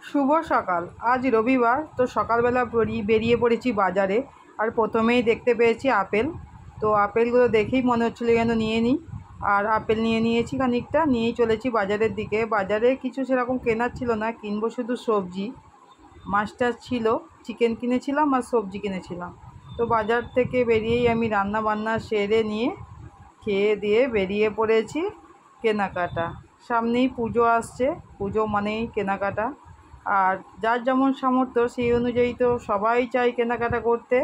শুভ সকাল। আজ রবিবার, তো সকালবেলা বেরিয়ে পড়েছি বাজারে। আর প্রথমেই দেখতে পেয়েছি আপেল। তো আপেলগুলো দেখেই মনে হচ্ছিলো যেন নিয়ে নিই। আর আপেল নিয়ে নিয়েছি খানিকটা, নিয়েই চলেছি বাজারের দিকে। বাজারে কিছু সেরকম কেনার ছিল না, কিনবো শুধু সবজি। মাছ টাছ ছিল, চিকেন কিনেছিলাম আর সবজি কিনেছিলাম। তো বাজার থেকে বেরিয়েই আমি রান্না বান্না সেরে নিয়ে খেয়ে দিয়ে বেরিয়ে পড়েছি কেনাকাটা। সামনেই পুজো আসছে, পুজো মানেই কেনাকাটা। আর যার যেমন সামর্থ্য সেই অনুযায়ী তো সবাই চাই কেনাকাটা করতে।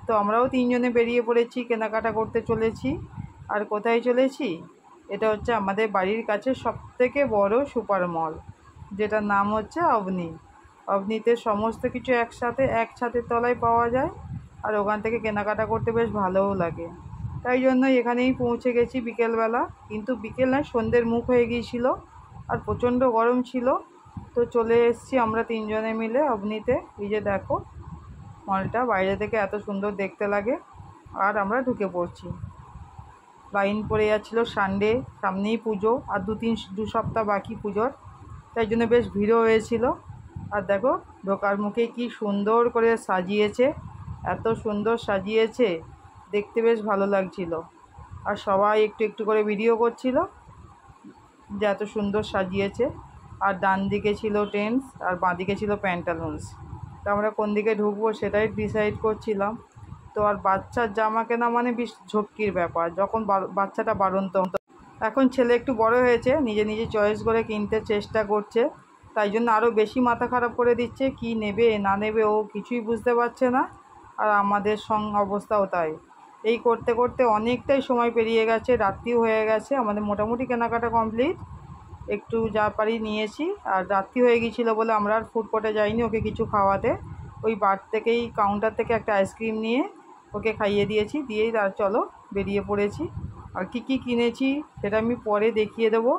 তো আমরাও তিনজনে বেরিয়ে পড়েছি, কেনাকাটা করতে চলেছি। আর কোথায় চলেছি? এটা হচ্ছে আমাদের বাড়ির কাছে সবথেকে বড় সুপার মল, যেটার নাম হচ্ছে অবনি। অবনিতে সমস্ত কিছু একসাথে এক ছাদের তলায় পাওয়া যায়। আর ওখান থেকে কেনাকাটা করতে বেশ ভালোও লাগে। তাই জন্য এখানেই পৌঁছে গেছি বিকেলবেলা। কিন্তু বিকেল নয়, সন্ধ্যের মুখ হয়ে গিয়েছিল আর প্রচণ্ড গরম ছিল। তো চলে এসেছি আমরা তিনজনে মিলে অবনিতে। এই যে দেখো, মলটা বাইরে থেকে এত সুন্দর দেখতে লাগে। আর আমরা ঢুকে পড়ছি। লাইন পড়ে যাচ্ছিলো, সানডে, সামনেই পুজো, আর দু সপ্তাহ বাকি পুজোর। তাই জন্য বেশ ভিড়ও হয়েছিল। আর দেখো, ঢোকার মুখে কি সুন্দর করে সাজিয়েছে, এত সুন্দর সাজিয়েছে, দেখতে বেশ ভালো লাগছিল। আর সবাই একটু একটু করে ভিডিও করছিল যে এত সুন্দর সাজিয়েছে। আর ডান দিকে ছিল টেন্স আর বাঁ দিকে ছিল প্যান্টালুন্স। তো আমরা কোন দিকে ঢুকবো সেটাই ডিসাইড করছিলাম। তো আর বাচ্চার জামা কেনা মানে বেশ ঝক্কির ব্যাপার, যখন বাচ্চাটা বাড়ন্ত। এখন ছেলে একটু বড় হয়েছে, নিজে নিজে চয়েস করে কিনতে চেষ্টা করছে। তাই জন্য আরও বেশি মাথা খারাপ করে দিচ্ছে, কি নেবে না নেবে ও কিছুই বুঝতে পারছে না। আর আমাদের অবস্থাও তাই। এই করতে করতে অনেকটাই সময় পেরিয়ে গেছে, রাত্রিও হয়ে গেছে। আমাদের মোটামুটি কেনাকাটা কমপ্লিট, একটু যা পারি নিয়েছি। আর রাত্রি হয়ে গিয়েছিলো বলে আমরা আর ফুড কোর্টে যাইনি ওকে কিছু খাওয়াতে। ওই বার থেকেই কাউন্টার থেকে একটা আইসক্রিম নিয়ে ওকে খাইয়ে দিয়েছি, দিয়েই আর চলো বেরিয়ে পড়েছি। আর কি কি কিনেছি সেটা আমি পরে দেখিয়ে দেবো।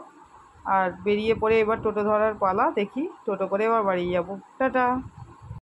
আর বেরিয়ে পড়ে এবার টোটো ধরার পালা, দেখি টোটো করে এবার বাড়ি যাবো। টাটা।